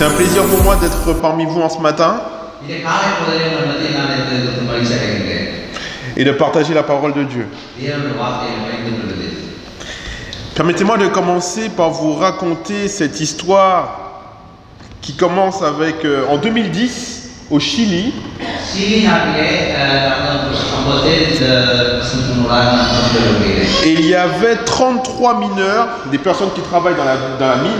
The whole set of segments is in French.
C'est un plaisir pour moi d'être parmi vous en ce matin et de partager la parole de Dieu. Permettez-moi de commencer par vous raconter cette histoire qui commence avec en 2010 au Chili. Et il y avait 33 mineurs, des personnes qui travaillent dans la mine.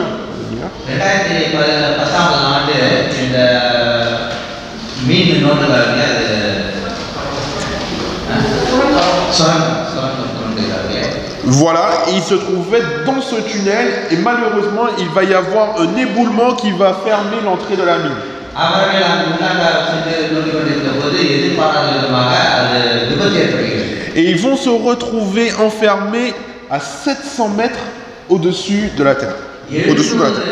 Voilà, et ils se trouvaient dans ce tunnel et malheureusement il va y avoir un éboulement qui va fermer l'entrée de la mine. Et ils vont se retrouver enfermés à 700 mètres au-dessus de la terre. Au-dessous de la terre.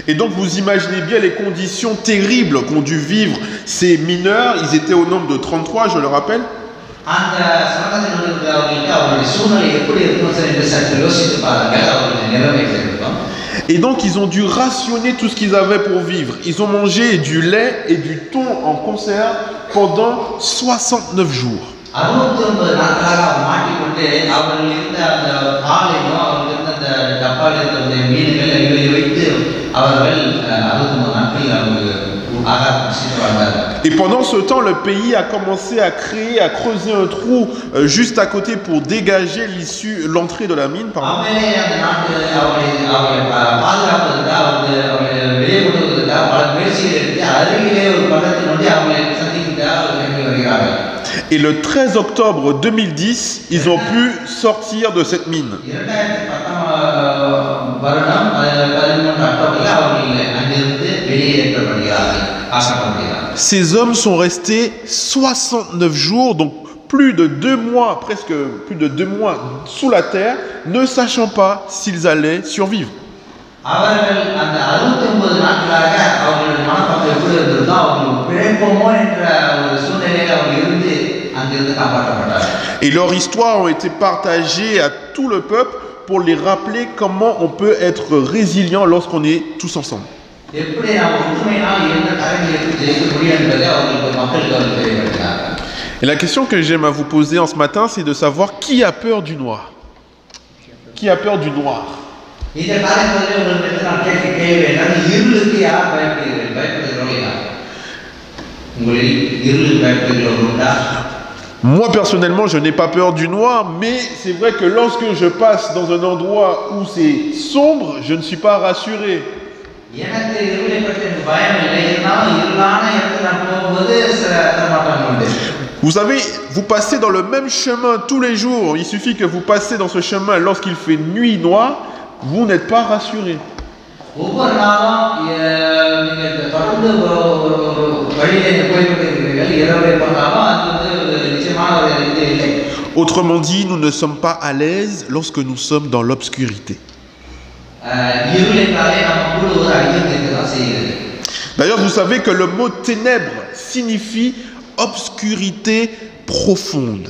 Et donc vous imaginez bien les conditions terribles qu'ont dû vivre ces mineurs. Ils étaient au nombre de 33, je le rappelle. Et donc ils ont dû rationner tout ce qu'ils avaient pour vivre. Ils ont mangé du lait et du thon en conserve pendant 69 jours. Et pendant ce temps, le pays a commencé à creuser un trou juste à côté pour dégager l'entrée de la mine. Et le 13 octobre 2010, ils ont pu sortir de cette mine. Ces hommes sont restés 69 jours, donc plus de 2 mois, presque plus de 2 mois sous la terre, ne sachant pas s'ils allaient survivre. Et leurs histoires ont été partagées à tout le peuple pour les rappeler comment on peut être résilient lorsqu'on est tous ensemble. Et la question que j'aime à vous poser en ce matin, c'est de savoir qui a peur du noir. Qui a peur du noir? Moi personnellement, je n'ai pas peur du noir, mais c'est vrai que lorsque je passe dans un endroit où c'est sombre, je ne suis pas rassuré. Vous savez, vous passez dans le même chemin tous les jours. Il suffit que vous passez dans ce chemin lorsqu'il fait nuit noire, vous n'êtes pas rassuré. Autrement dit, nous ne sommes pas à l'aise lorsque nous sommes dans l'obscurité. D'ailleurs, vous savez que le mot ténèbres signifie obscurité profonde.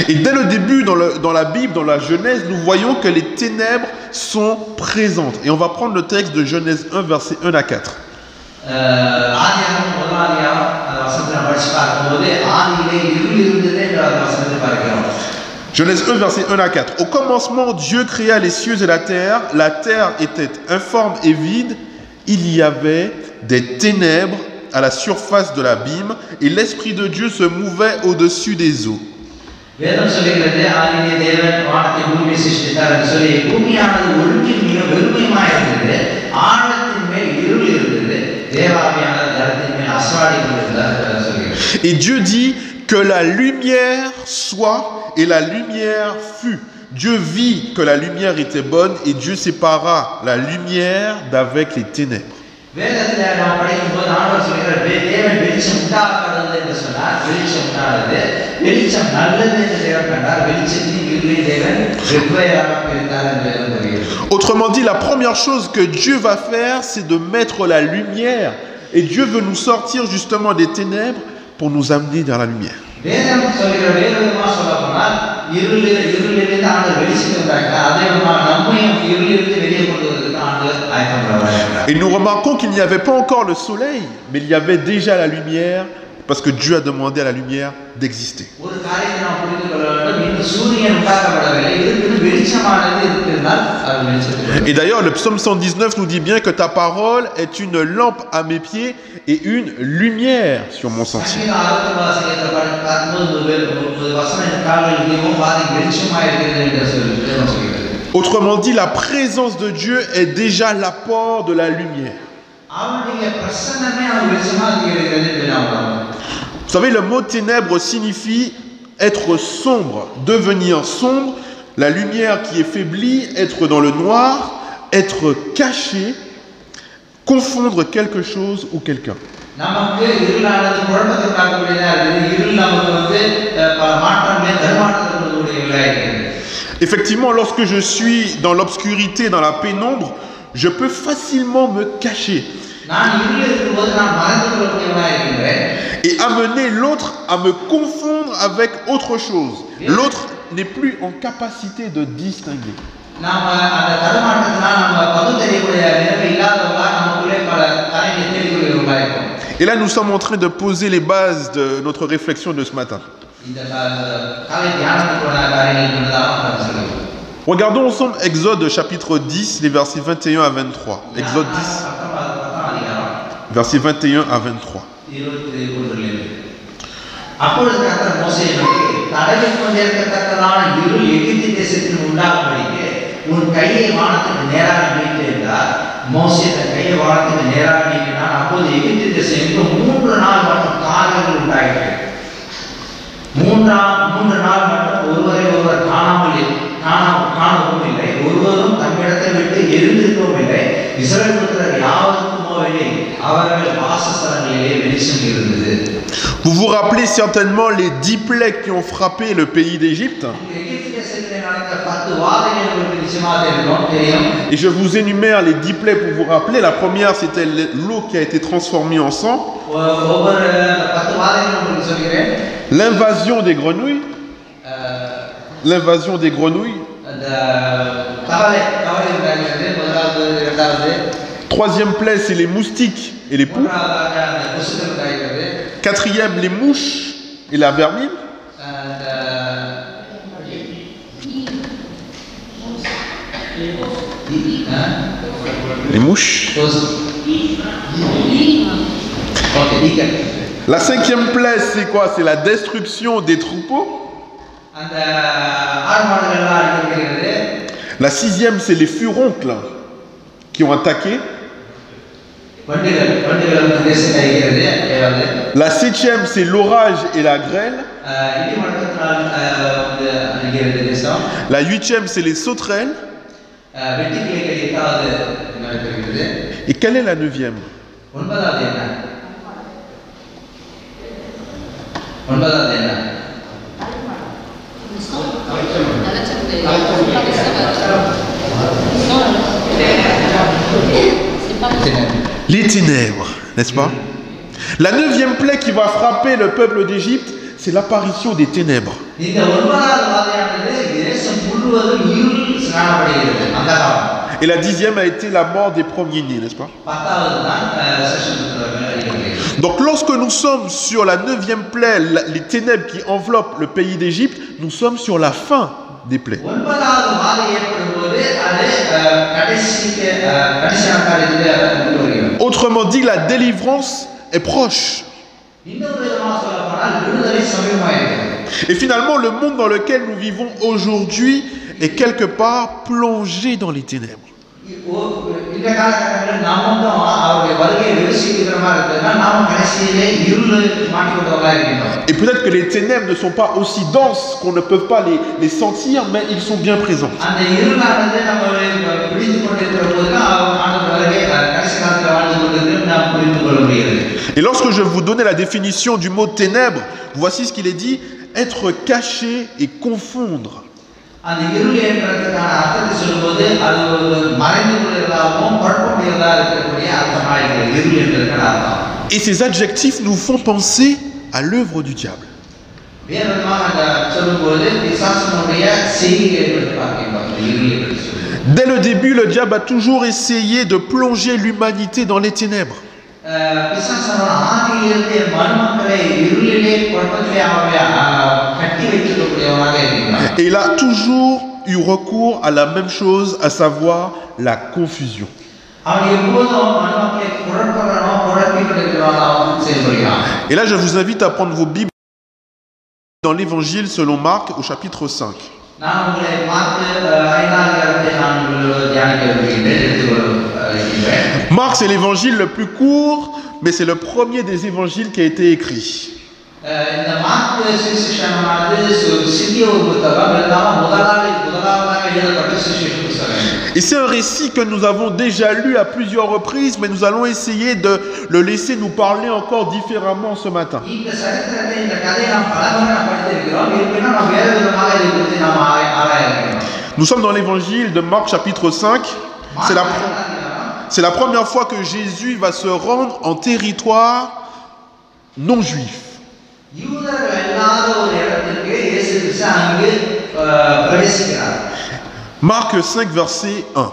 Et dès le début, dans la Bible, dans la Genèse, nous voyons que les ténèbres sont présentes. Et on va prendre le texte de Genèse 1, versets 1 à 4. Genèse 1, versets 1 à 4. Au commencement, Dieu créa les cieux et la terre. La terre était informe et vide. Il y avait des ténèbres à la surface de l'abîme et l'Esprit de Dieu se mouvait au-dessus des eaux. Et Dieu dit que la lumière soit, et la lumière fut. Dieu vit que la lumière était bonne et Dieu sépara la lumière d'avec les ténèbres. Autrement dit, la première chose que Dieu va faire, c'est de mettre la lumière. Et Dieu veut nous sortir justement des ténèbres pour nous amener vers la lumière. வேதம் சொல்கிற வேறு விதமா சொல்ல போனால் இருளிலிருந்து ஆண்டவர் வெளிச்சத்தை உண்டாக்கினார். அதே விதமா நம்மையும் இருளிலிருந்து வெளியே கொண்டு வருவதற்கு ஆண்டவர் ஆயத்தப்படுகிறார். Et nous remarquons qu'il n'y avait pas encore le soleil, mais il y avait déjà la lumière, parce que Dieu a demandé à la lumière d'exister. ஒரு காரியத்தை நாம் புரிந்து கொள்ள வேண்டும். இந்த சூரியன் உண்டாக்கப்படவில்லை, இதுக்கு வெளிச்சமானது இருக்கிறதால் அது வெளிச்சம். Et d'ailleurs, le psaume 119 nous dit bien que ta parole est une lampe à mes pieds et une lumière sur mon sentier. Autrement dit, la présence de Dieu est déjà l'apport de la lumière. Vous savez, le mot ténèbres signifie être sombre, devenir sombre, la lumière qui est faiblie, être dans le noir, être caché, confondre quelque chose ou quelqu'un. Effectivement, lorsque je suis dans l'obscurité, dans la pénombre, je peux facilement me cacher et amener l'autre à me confondre avec autre chose. L'autre n'est plus en capacité de distinguer. Et là, nous sommes en train de poser les bases de notre réflexion de ce matin. Regardons ensemble Exode chapitre 10, les versets 21 à 23. Exode 10, versets 21 à 23. அப்பொழுது கர்த்தர் மோசேயை நோக்கி, தடவிக் கொண்டிருக்கத்தக்கதான இருள் எகிப்து தேசத்தில் உண்டாகும்படிக்கு உன் கையை வானத்துக்கு நேராக நீட்டு என்றார். மோசே தன் கையை வானத்துக்கு நேராக நீட்டினான். அப்போது எகிப்து தேசம் எங்கும் 3 நாள் மட்டும் காரிகள் உண்டாயிற்று. 3 நாள் மட்டும் ஒருவரை ஒருவர் காணவும் இல்லை, ஒருவரும் தம்மிடத்தை விட்டு எழுந்திருக்கவும் இல்லை. இஸ்ரவேல் புத்திரர் யாவருக்கும் போகவில்லை, அவர்கள் வாசஸ்தலங்களிலே வெளிச்சம் இருந்தது. Vous vous rappelez certainement les 10 plaies qui ont frappé le pays d'Égypte. Et je vous énumère les 10 plaies pour vous rappeler. La première, c'était l'eau qui a été transformée en sang. L'invasion des grenouilles. L'invasion des grenouilles. Troisième plaie, c'est les moustiques et les poux. Quatrième, les mouches et la vermine. Les mouches. La cinquième plaie, c'est quoi? C'est la destruction des troupeaux. La sixième, c'est les furoncles qui ont attaqué. La septième, c'est l'orage et la grêle. La huitième, c'est les sauterelles. Et quelle est la neuvième? Les ténèbres, n'est-ce pas? La neuvième plaie qui va frapper le peuple d'Égypte, c'est l'apparition des ténèbres. Et la dixième a été la mort des premiers-nés, n'est-ce pas? Donc lorsque nous sommes sur la neuvième plaie, les ténèbres qui enveloppent le pays d'Égypte, nous sommes sur la fin des plaies. Autrement dit, la délivrance est proche. Et finalement, le monde dans lequel nous vivons aujourd'hui est quelque part plongé dans les ténèbres. Et peut-être que les ténèbres ne sont pas aussi denses qu'on ne peut pas les sentir, mais ils sont bien présents. Et lorsque je vous donnais la définition du mot ténèbres, voici ce qu'il est dit: être caché et confondre. Et ces adjectifs nous font penser à l'œuvre du diable. வேறு விதமாக அந்த சொல்லும்போது பிசாசனுடைய செய்திகளை பற்றி பார்க்கின்றோம். இந்த இருளை பற்றி சொல்லுவோம். Dès le début, le diable a toujours essayé de plonger l'humanité dans les ténèbres. பிசாசனோட ஆதியிலிருந்து மனுமக்களை இருளிலே குழப்பத்திலே அவரை கட்டி வைத்திருக்கக்கூடியவனாக இருக்கிறான். Et il a toujours eu recours à la même chose, à savoir la confusion. Et là, je vous invite à prendre vos Bibles dans l'Évangile selon Marc au chapitre 5. Marc, c'est l'évangile le plus court, mais c'est le premier des évangiles qui a été écrit. Et c'est un récit que nous avons déjà lu à plusieurs reprises, mais nous allons essayer de le laisser nous parler encore différemment ce matin. Nous sommes dans l'évangile de Marc chapitre 5. C'est la première fois que Jésus va se rendre en territoire non juif. Marc 5, verset 1.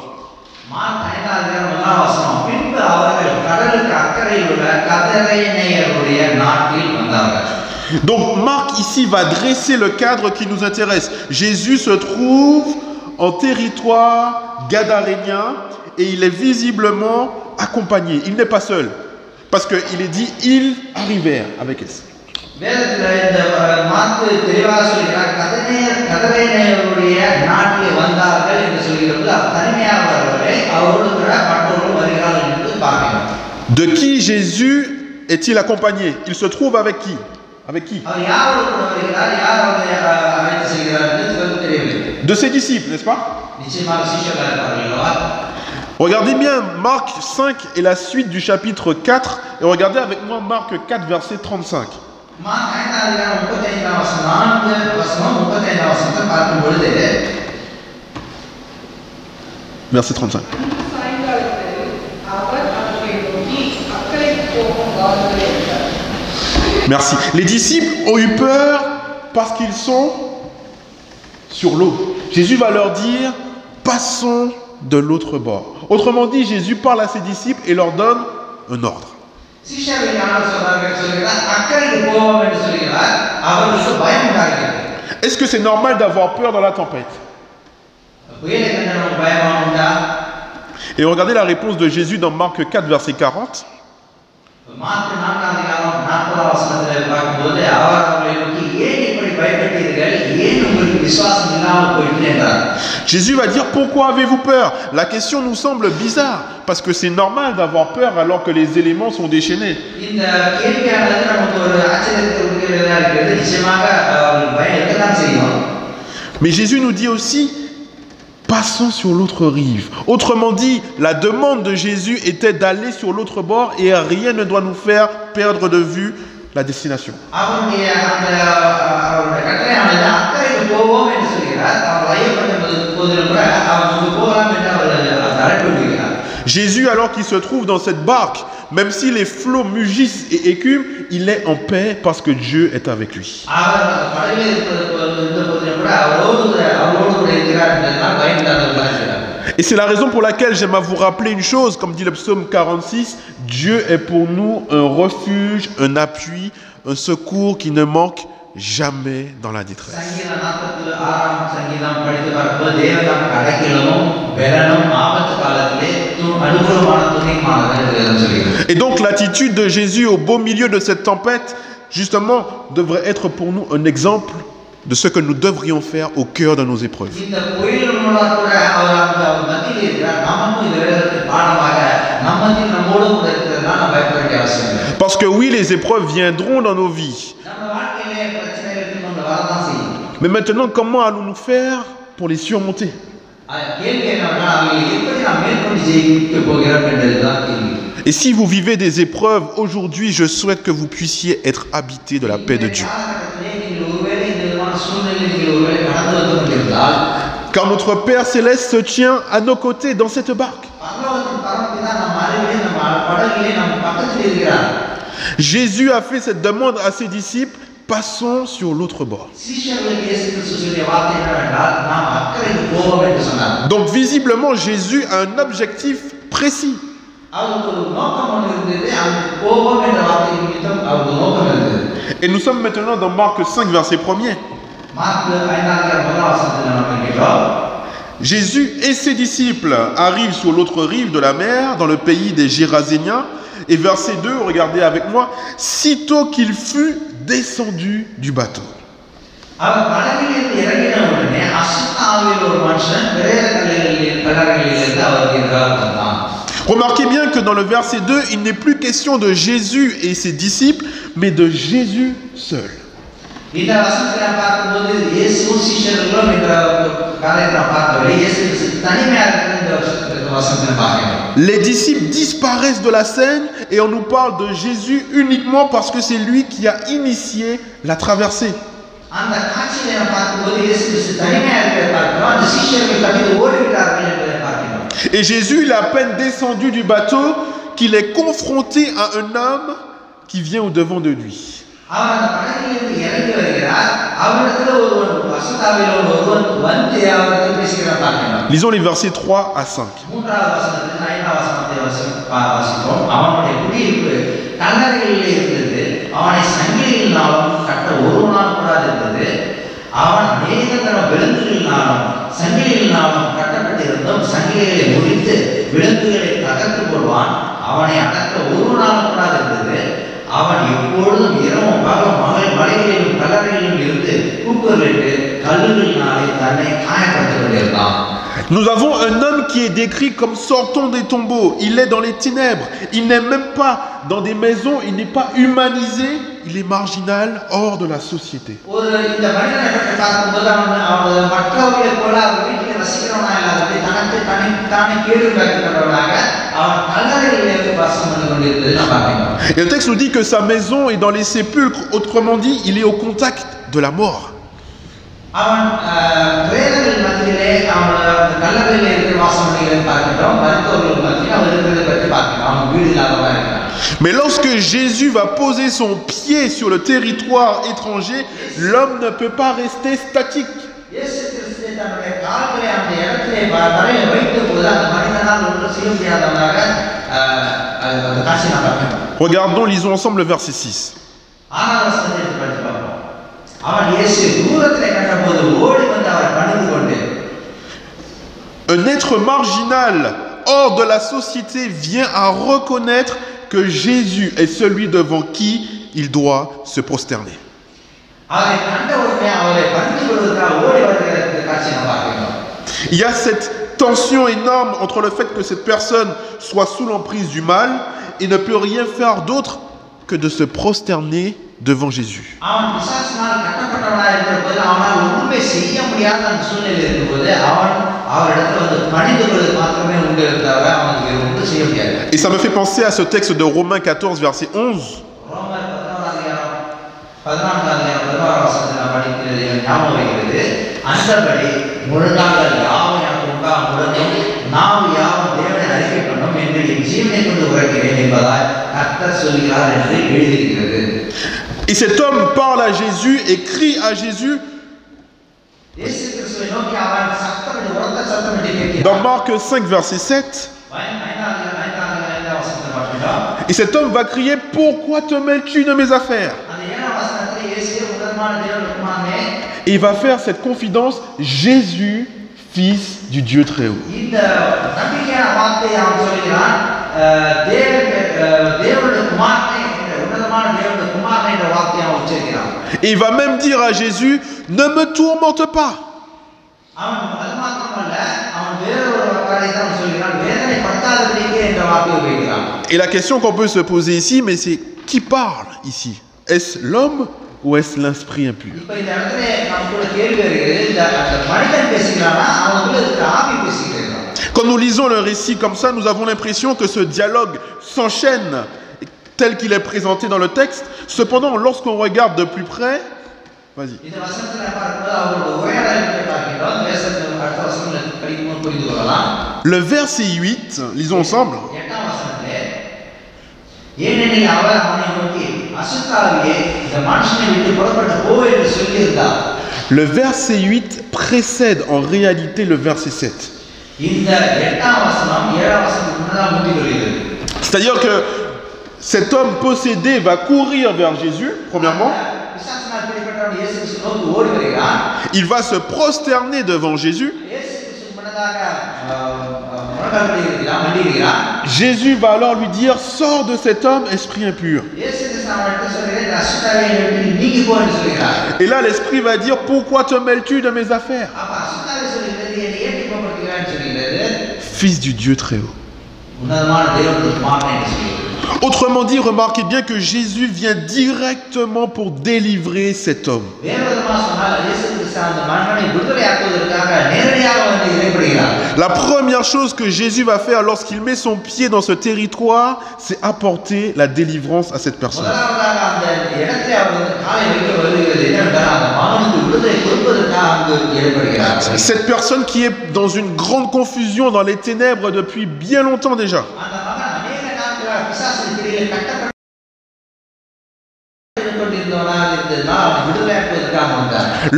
Donc Marc ici va dresser le cadre qui nous intéresse. Jésus se trouve en territoire gadarénien et il est visiblement accompagné. Il n'est pas seul. Parce qu'il est dit, ils arrivèrent avec S. De qui Jésus est-il accompagné? Il se trouve avec qui? Avec qui? De ses disciples, n'est-ce pas? Regardez bien Marc 5 et la suite du chapitre 4 et regardez avec moi Marc 4 verset 35. Verset 35. Merci. Les disciples ont eu peur parce qu'ils sont sur l'eau. Jésus va leur dire, passons de l'autre bord. Autrement dit, Jésus parle à ses disciples et leur donne un ordre. Est-ce que c'est normal d'avoir peur dans la tempête? Et regardez la réponse de Jésus dans Marc 4, verset 40. Jésus va dire, pourquoi avez-vous peur? La question nous semble bizarre, parce que c'est normal d'avoir peur alors que les éléments sont déchaînés. Mais Jésus nous dit aussi, passons sur l'autre rive. Autrement dit, la demande de Jésus était d'aller sur l'autre bord et rien ne doit nous faire perdre de vue la destination. Jésus, alors qu'il se trouve dans cette barque, même si les flots mugissent et écument, il est en paix parce que Dieu est avec lui. Et c'est la raison pour laquelle j'aime à vous rappeler une chose, comme dit le psaume 46, Dieu est pour nous un refuge, un appui, un secours qui ne manque jamais dans la détresse. Et donc l'attitude de Jésus au beau milieu de cette tempête, justement, devrait être pour nous un exemple de ce que nous devrions faire au cœur de nos épreuves. Parce que oui, les épreuves viendront dans nos vies. Mais maintenant, comment allons-nous faire pour les surmonter? Et si vous vivez des épreuves aujourd'hui, je souhaite que vous puissiez être habités de la paix de Dieu. Car notre Père Céleste se tient à nos côtés dans cette barque. Jésus a fait cette demande à ses disciples passons sur l'autre bord. சீஷர்களுக்கு இயேசு கிறிஸ்து சொல்லிய வார்த்தை என்னவென்றால் நாம் அக்கறைக்கு போவோம் என்று சொன்னார். Donc visiblement Jésus a un objectif précis. அவருக்கு ஒரு நோக்கம் ஒன்று இருந்தது. அவருக்கு போவோம் என்ற வார்த்தை நிமித்தம் அவருக்கு நோக்கம் இருந்தது. Et nous sommes maintenant dans Marc 5 verset 1er. Mark 5 வசனத்தில் நாம் இருக்கிறோம். Jésus et ses disciples arrivent sur l'autre rive de la mer, dans le pays des Géraséniens. Et verset 2, regardez avec moi. Sitôt qu'il fut descendu du bateau. அவர் கடலிலிருந்து இறங்கின உடனே அசுத்த ஆவியில் ஒரு மனுஷன் பிரேத கல்லறையிலிருந்து அவருக்கு எதிராக வந்தான். Remarquez bien que dans le verset 2, il n'est plus question de Jésus et ses disciples, mais de Jésus seul. இந்த வசனத்தை பார்க்கும்போது இயேசு சீஷர்களும் என்ற காரியத்தை பார்த்தவரை இயேசு தனிமையாக இருக்கிற இந்த வசனத்தை பார்க்கிறோம். Les disciples disparaissent de la scène et on nous parle de Jésus uniquement parce que c'est lui qui a initié la traversée. அந்த காட்சியை பார்க்கும்போது இயேசு தனிமையாக இருக்கிறத பார்க்கிறோம். அந்த சீஷர்கள் தப்பித்து ஓடிவிட்டார்கள் என்பதை பார்க்கிறோம். Et Jésus, il est à peine descendu du bateau qu'il est confronté à un homme qui vient au-devant de lui. அவர் அந்த படகிலிருந்து இறங்கி வருகிறார். அவரிடத்தில் ஒருவன் அசுத்தாவியில் ஒருவன் வந்து அவருக்கு பேசுகிறார் பார்க்கிறோம். Lisons les versets 3 à 5. மூன்றாவது வசனத்தில் 5ஆம் வசனத்தை வாசிப்போம். அவனுடைய குடியிருப்பு கல்லறைகளிலே இருந்தது. அவனை சங்கிலியினாலும் கட்ட ஒருவனால் கூடாது இருந்தது. அவன் அநேகத்தர விலங்குகளினாலும் சங்கிலியினாலும் கட்டப்பட்டிருந்தும் சங்கிலிகளை முறித்து விலங்குகளை தகர்த்து போடுவான். அவனை அடக்க ஒருவனால் கூடாது இருந்தது. அவன் எப்பொழுதும் இரவும் பகலும் மலைகளிலும் கல்லறைகளிலும் இருந்து கூக்குரலிட்டு கல்லுகளினாலே தன்னை காயப்படுத்திக் கொண்டிருந்தான். Nous avons un homme qui est décrit comme sortant des tombeaux. Il est dans les ténèbres. Il n'est même pas dans des maisons. Il n'est pas humanisé. Il est marginal, hors de la société. Et le texte nous dit que sa maison est dans les sépulcres. Autrement dit, il est au contact de la mort. Mais lorsque Jésus va poser son pied sur le territoire étranger, l'homme ne peut pas rester statique. Regardons, lisons ensemble le verset 6. Un être marginal, hors de la société, vient à reconnaître que Jésus est celui devant qui il doit se prosterner. Il y a cette tension énorme entre le fait que cette personne soit sous l'emprise du mal et ne peut rien faire d'autre que de se prosterner devant Jésus. Et ça me fait penser à ce texte de Romains 14, verset 11. Et cet homme parle à Jésus et crie à Jésus. Dans Marc 5, verset 7. Et cet homme va crier: pourquoi te mêles-tu de mes affaires? Et il va faire cette confidence: Jésus, fils du Dieu très haut. Et il va même dire à Jésus: ne me tourmente pas. Et la question qu'on peut se poser ici, mais c'est qui parle ici? Est-ce l'homme ou est-ce l'esprit impur? Quand nous lisons le récit comme ça, nous avons l'impression que ce dialogue s'enchaîne tel qu'il est présenté dans le texte. Cependant, lorsqu'on regarde de plus près, vas-y. Le verset 8, lisons ensemble. அசுத்தாவியே இந்த மனுஷனை விட்டு புறப்பட்டு போ என்று சொல்லியிருந்தார். Le verset 8 précède en réalité le verset 7. இந்த 8ஆம் வசனம் 7ஆம் வசனத்துக்கு முன்னதாக முந்தி வருகிறது. C'est-à-dire que cet homme possédé va courir vers Jésus, premièrement. பிசாசினால் பிடிபட்டவன் இயேசு கிறிஸ்து நோக்கி ஓடி வருகிறான். Il va se prosterner devant Jésus. இயேசு கிறிஸ்து முன்னதாக முழங்கால் படியிடுகிறான், மண்டியிடுகிறான். Jésus va alors lui dire, sors de cet homme, esprit impur. இயேசு கிறிஸ்து அவனிடம் சொல்கிறார், அசுத்தாவியை விட்டு நீங்கி போ என்று சொல்கிறார். Et là, l'esprit va dire, pourquoi te mêles-tu de mes affaires? அப்ப அசுத்தாவி சொல்கிறது, என்னை ஏன் துன்பப்படுத்துகிறான்னு சொல்கிறது. Fils du Dieu très haut. உன்னதமான தேவனுடைய குமாரன் என்று சொல்கிறது. Autrement dit, remarquez bien que Jésus vient directement pour délivrer cet homme. La première chose que Jésus va faire lorsqu'il met son pied dans ce territoire, c'est apporter la délivrance à cette personne. Cette personne qui est dans une grande confusion dans les ténèbres depuis bien longtemps déjà.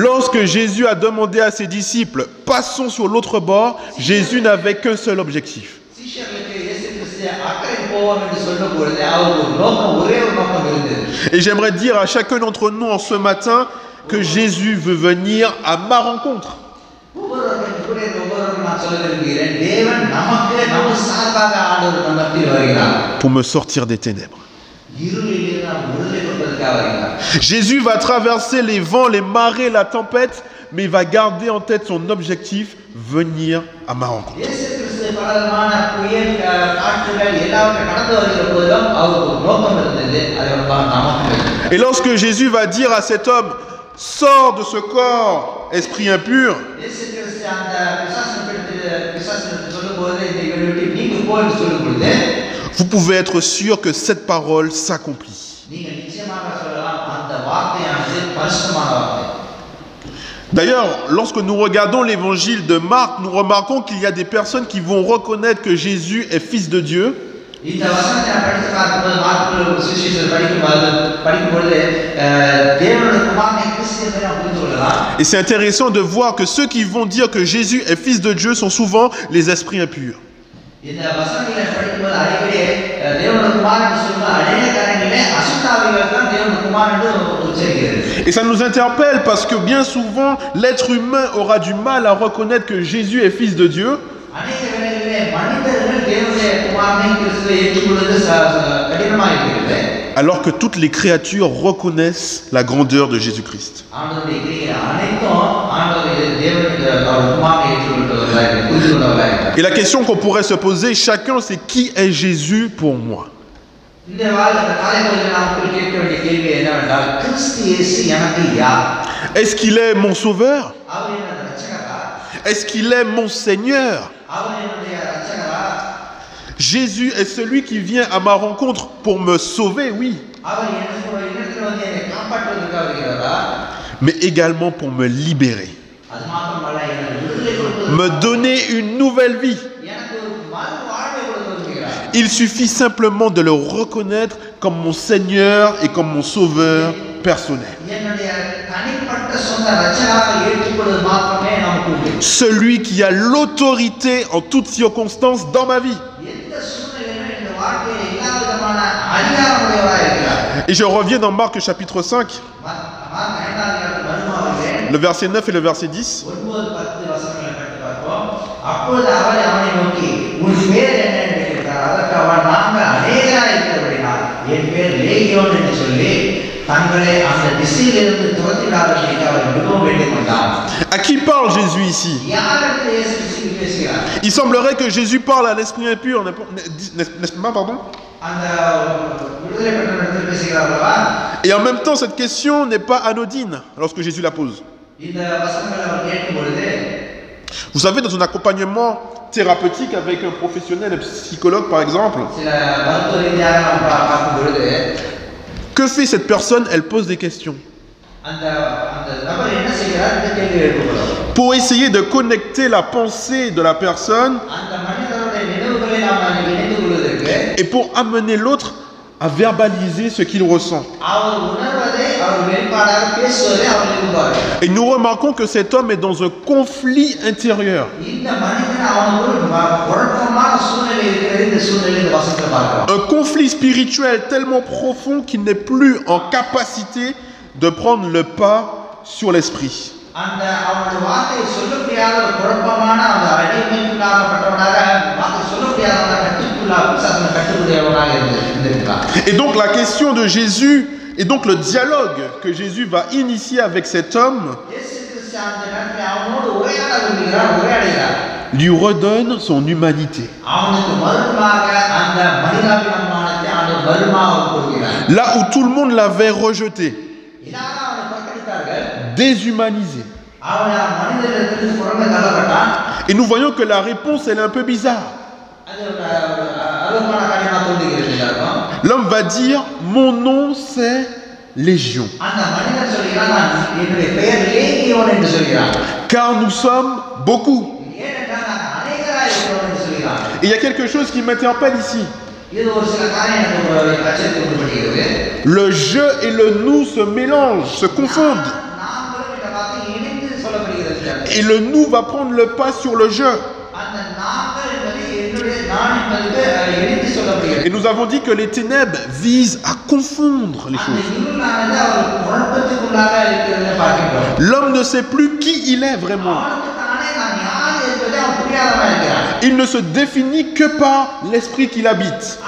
Lorsque Jésus a demandé à ses disciples, passons sur l'autre bord, Jésus n'avait qu'un seul objectif. Et j'aimerais dire à chacun d'entre nous en ce matin que Jésus veut venir à ma rencontre. Pour me sortir des ténèbres. Jésus va traverser les vents, les marées, la tempête, mais il va garder en tête son objectif, venir à ma rencontre. Et lorsque Jésus va dire à cet homme, sors de ce corps, esprit impur, vous pouvez être sûr que cette parole s'accomplit. D'ailleurs, lorsque nous regardons l'évangile de Marc, nous remarquons qu'il y a des personnes qui vont reconnaître que Jésus est fils de Dieu. Et c'est intéressant de voir que ceux qui vont dire que Jésus est fils de Dieu sont souvent les esprits impurs. Et ça nous interpelle parce que bien souvent, l'être humain aura du mal à reconnaître que Jésus est fils de Dieu. Alors que toutes les créatures reconnaissent la grandeur de Jésus-Christ. Et la question qu'on pourrait se poser chacun, c'est qui est Jésus pour moi? Est-ce qu'il est mon sauveur? Est-ce qu'il est mon Seigneur? Jésus est celui qui vient à ma rencontre pour me sauver, oui. Mais également pour me libérer. Me donner une nouvelle vie. Il suffit simplement de le reconnaître comme mon Seigneur et comme mon Sauveur personnel. Celui qui a l'autorité en toutes circonstances dans ma vie. Et je reviens dans Marc chapitre 5, le verset 9 et le verset 10. À qui parle Jésus ici? Il semblerait que Jésus parle à l'esprit impur, n'est-ce pas, pardon? Et en même temps, cette question n'est pas anodine lorsque Jésus la pose. Vous savez, dans un accompagnement thérapeutique avec un professionnel, un psychologue par exemple, que fait cette personne? Elle pose des questions. Pour essayer de connecter la pensée de la personne et pour amener l'autre à verbaliser ce qu'il ressent. அவர் உணர்வதை அவர் வெளிப்பாடாக பேசுவதை அவர் விரும்புவார்கள். Et nous remarquons que cet homme est dans un conflit intérieur. இந்த மனிதன் அவனுக்கு ஒரு குழப்பமான சூழ்நிலை இருக்கிறது. இந்த சூழ்நிலையை இந்த வசனத்துல பார்க்கிறோம். Un conflit spirituel tellement profond qu'il n'est plus en capacité de prendre le pas sur l'esprit. அந்த அவனுடைய வார்த்தை சொல்ல முடியாத ஒரு குழப்பமான அந்த அடிமைக்குள்ளாகப்பட்டவனாக வார்த்தை சொல்ல முடியாதவனாக கட்டுக்குள்ளாக இருந்திருக்கிறான். Et donc la question de Jésus, et donc le dialogue que Jésus va initier avec cet homme, lui redonne son humanité. Là où tout le monde l'avait rejeté, déshumanisé. Et nous voyons que la réponse elle est un peu bizarre. L'homme va dire, mon nom c'est Légion. Car nous sommes beaucoup. Et il y a quelque chose qui m'interpelle ici. Le je et le nous se mélangent, se confondent. Et le nous va prendre le pas sur le je. Et nous avons dit que les ténèbres visent à confondre les choses. L'homme ne sait plus qui il est vraiment. Il ne se définit que par l'esprit qu'il habite.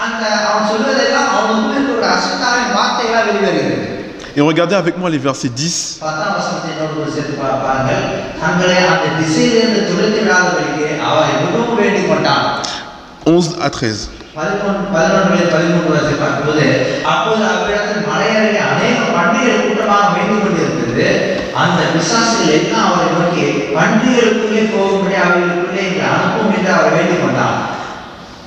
Et regardez avec moi les versets 10. 11 à 13.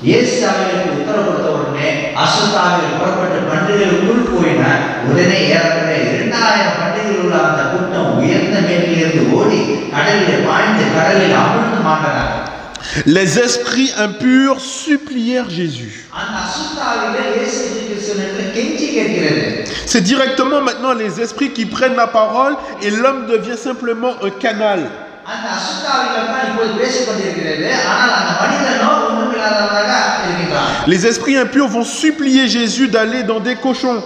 இயேசு அவர்களுக்கு உத்தரவு கொடுத்த உடனே அசுத்தாவிகள் புறப்பட்டு பண்டிகைகளுக்குள் போயின. உடனே ஏறக்குறைய 2000 பண்டிகைகள் உள்ள அந்த கூட்டம் உயர்ந்த மேட்டிலிருந்து ஓடி கடலிலே பாய்ந்து கடலில் அமிழ்ந்து மாண்டனர். Les esprits impurs supplièrent Jésus. C'est directement maintenant les esprits qui prennent la parole et l'homme devient simplement un canal. Les esprits impurs vont supplier Jésus d'aller dans des cochons.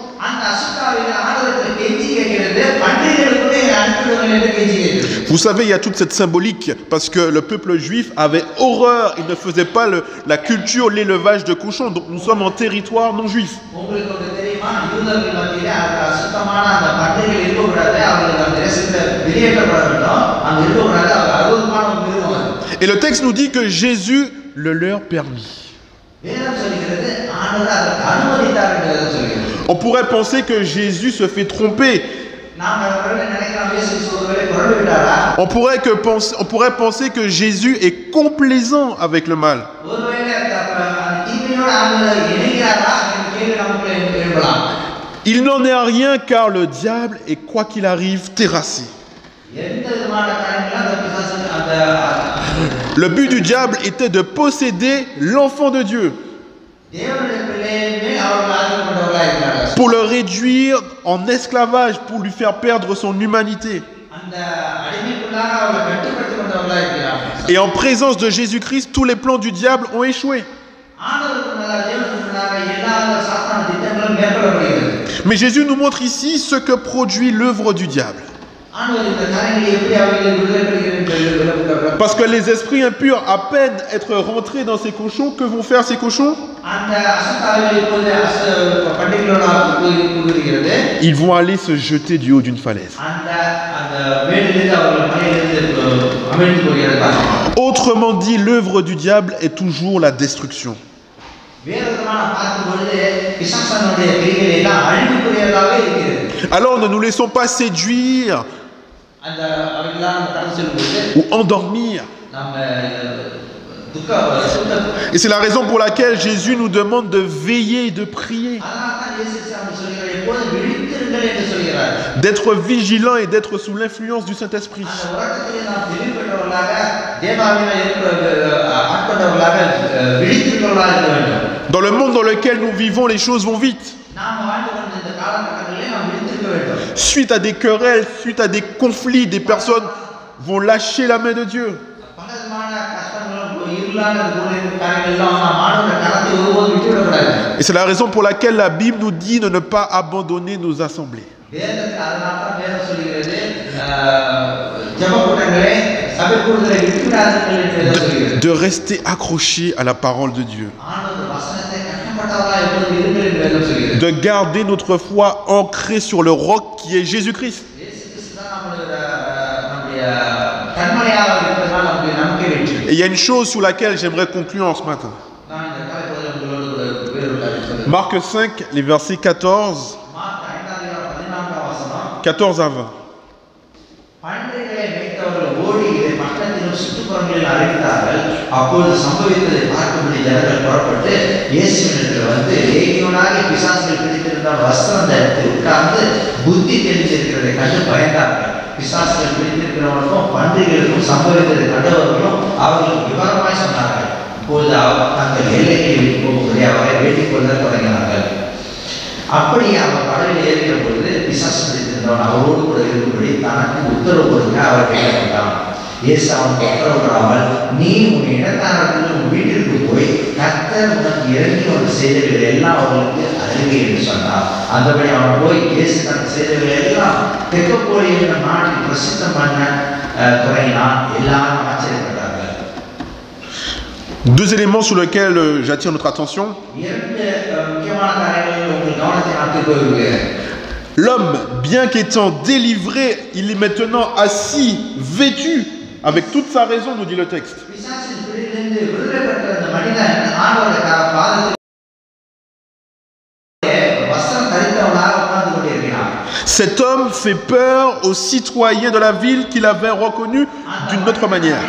Vous savez, il y a toute cette symbolique parce que le peuple juif avait horreur, il ne faisait pas la culture, l'élevage de cochons, donc nous sommes en territoire non juif. Et le texte nous dit que Jésus le leur permit. On pourrait penser que Jésus se fait tromper. On pourrait penser que Jésus est complaisant avec le mal. Il n'en est rien car le diable est quoi qu'il arrive terrassé. Le but du diable était de posséder l'enfant de Dieu pour le réduire en esclavage, pour lui faire perdre son humanité. Et en présence de Jésus-Christ, tous les plans du diable ont échoué. Mais Jésus nous montre ici ce que produit l'œuvre du diable. Parce que les esprits impurs, à peine être rentrés dans ces cochons, que vont faire ces cochons? Ils vont aller se jeter du haut d'une falaise. Autrement dit, l'œuvre du diable est toujours la destruction. Alors ne nous laissons pas séduire ou endormir. Et c'est la raison pour laquelle Jésus nous demande de veiller et de prier, d'être vigilant et d'être sous l'influence du Saint-Esprit. Dans le monde dans lequel nous vivons, les choses vont vite. suite à des querelles, suite à des conflits, des personnes vont lâcher la main de Dieu. Et c'est la raison pour laquelle la Bible nous dit de ne pas abandonner nos assemblées. De rester accroché à la parole de Dieu. De garder notre foi ancrée sur le roc qui est Jésus-Christ. Et il y a une chose sur laquelle j'aimerais conclure en ce matin. Marc 5, les versets 14 à 20. அப்படி அவர் கடலில் ஏறிய பொழுது பிசாசு பிடித்திருந்தவன் அவரோடு கூட இருக்கும்படி தனக்கு உத்தரவு கொடுக்க அவர் கேட்கப்பட்டான். இயேசு அவனுக்கு உத்தரவிடாமல், நீ உன் இடத்தாரத்தில் உன் வீட்டிற்கு போய் கர்த்தர் உனக்கு இறங்கி வந்த செய்திகள் எல்லாம் அவர்களுக்கு அறிவி என்று சொன்னார். அந்தபடி அவன் போய் இயேசு தனக்கு செய்திகள் எல்லாம் தெக்கப்போலி என்ற நாட்டில் பிரசித்தம் பண்ண தொடங்கினான். எல்லாரும் ஆச்சரியப்பட்டார்கள். Deux éléments sur lesquels j'attire notre attention. L'homme, bien qu'étant délivré, il est maintenant assis, vêtu, avec toute sa raison, nous dit le texte. Cet homme fait peur aux citoyens de la ville qu'il avait reconnus d'une autre manière.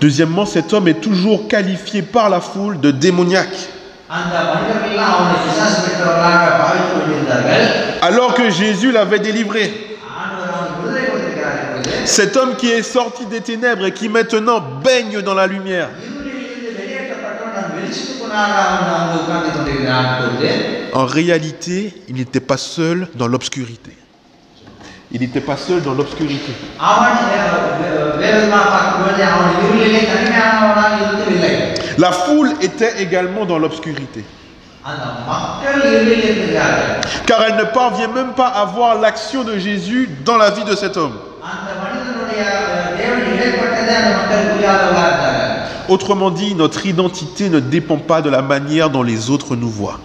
Deuxièmement, cet homme est toujours qualifié par la foule de démoniaque. Alors que Jésus l'avait délivré. Cet homme qui est sorti des ténèbres et qui maintenant baigne dans la lumière. En réalité, il n'était pas seul dans l'obscurité. Il n'était pas seul dans l'obscurité. La foule était également dans l'obscurité. Car elle ne parvient même pas à voir l'action de Jésus dans la vie de cet homme. Autrement dit, notre identité ne dépend pas de la manière dont les autres nous voient.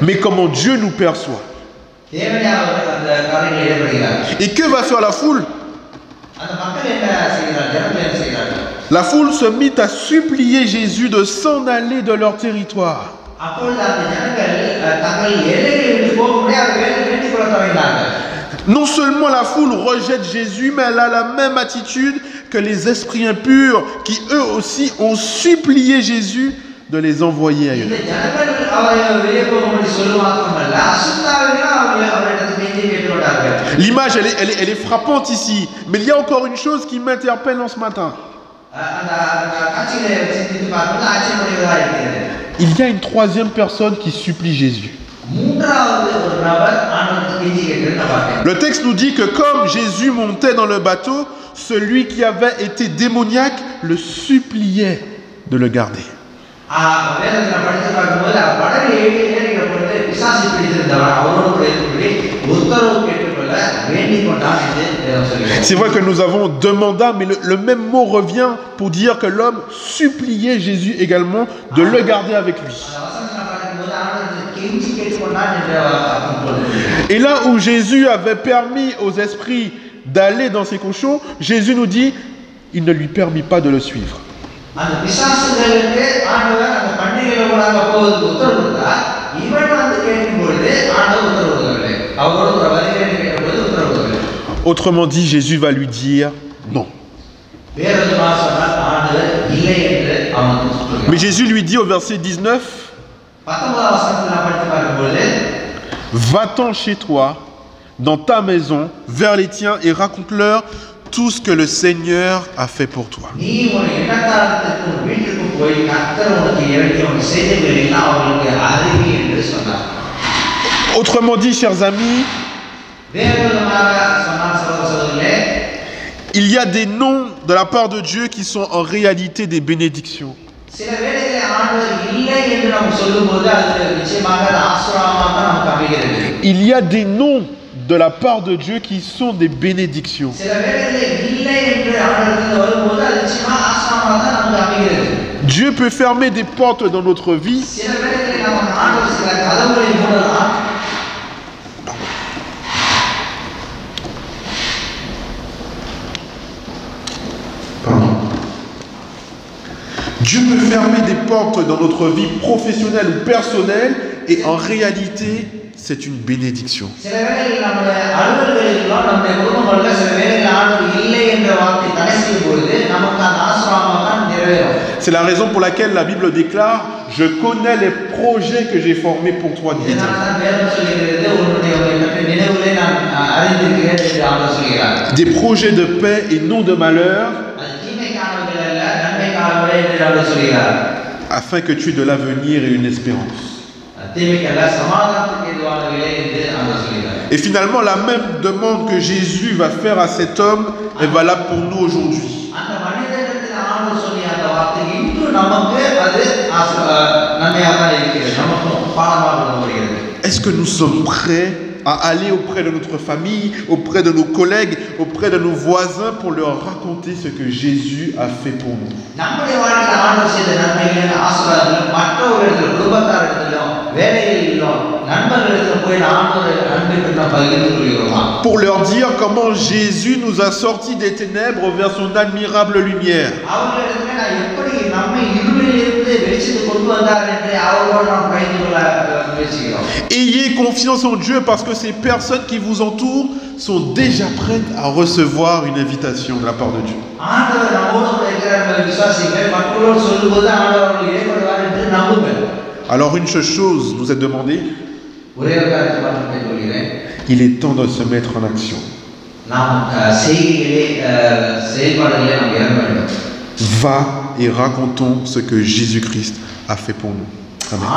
Mais comment Dieu nous perçoit. Et que va faire la foule? La foule se mit à supplier Jésus de s'en aller de leur territoire. Non seulement la foule rejette Jésus, mais elle a la même attitude que les esprits impurs qui eux aussi ont supplié Jésus de les envoyer ailleurs. L'image, elle est frappante ici, mais il y a encore une chose qui m'interpelle en ce matin. Il y a une troisième personne qui supplie Jésus. Le texte nous dit que comme Jésus montait dans le bateau, celui qui avait été démoniaque le suppliait de le garder. C'est vrai que nous avons demandé, mais le même mot revient pour dire que l'homme suppliait Jésus également de le garder avec lui. Et là où Jésus avait permis aux esprits d'aller dans ses cochons, Jésus nous dit, il ne lui permit pas de le suivre. Autrement dit, Jésus va lui dire non. Mais Jésus lui dit au verset 19, va-t'en chez toi, dans ta maison, vers les tiens et raconte-leur tout ce que le Seigneur a fait pour toi. போய் கர்த்தர் உனக்கு இறங்கி உனக்கு செய்தவைகள் எல்லாம் அவர்களுக்கு அறிவி என்று சொன்னார். Autrement dit, chers amis, வேறு விதமாக சொன்னார் சகோதர சகோதரிகளே, il y a des noms de la part de Dieu qui sont en réalité des bénédictions. சில வேளைகளில் ஆண்டவர் இல்லை என்று நாம் சொல்லும்போது அது நிச்சயமாக ஆசீர்வாதமாக தான் நமக்கு அமைகிறது. Il y a des noms de la part de Dieu qui sont des bénédictions. சில வேளைகளில் இல்லை என்று ஆண்டவரிடத்தில் வரும்போது அது நிச்சயமாக ஆசீர்வாதமாக தான் நமக்கு அமைகிறது. Dieu peut fermer des portes dans notre vie. சில வேளைகளில் நம்ம ஆண்டவர் சில கதவுகளை மூடலாம். Dieu peut fermer des portes dans notre vie professionnelle ou personnelle et en réalité, c'est une bénédiction. C'est la raison pour laquelle la Bible déclare « Je connais les projets que j'ai formés pour toi, dit l'Éternel. » Des projets de paix et non de malheur, afin que tu aies de l'avenir et une espérance. Et finalement, la même demande que Jésus va faire à cet homme est valable pour nous aujourd'hui. Est-ce que nous sommes prêts à aller auprès de notre famille, auprès de nos collègues, auprès de nos voisins pour leur raconter ce que Jésus a fait pour nous? Pour leur dire comment Jésus nous a sortis des ténèbres vers son admirable lumière. Ayez confiance en Dieu parce que ces personnes qui vous entourent sont déjà prêtes à recevoir une invitation de la part de Dieu. Alors une seule chose nous est demandée, il est temps de se mettre en action. Va et racontons ce que Jésus-Christ a fait pour nous. Amen.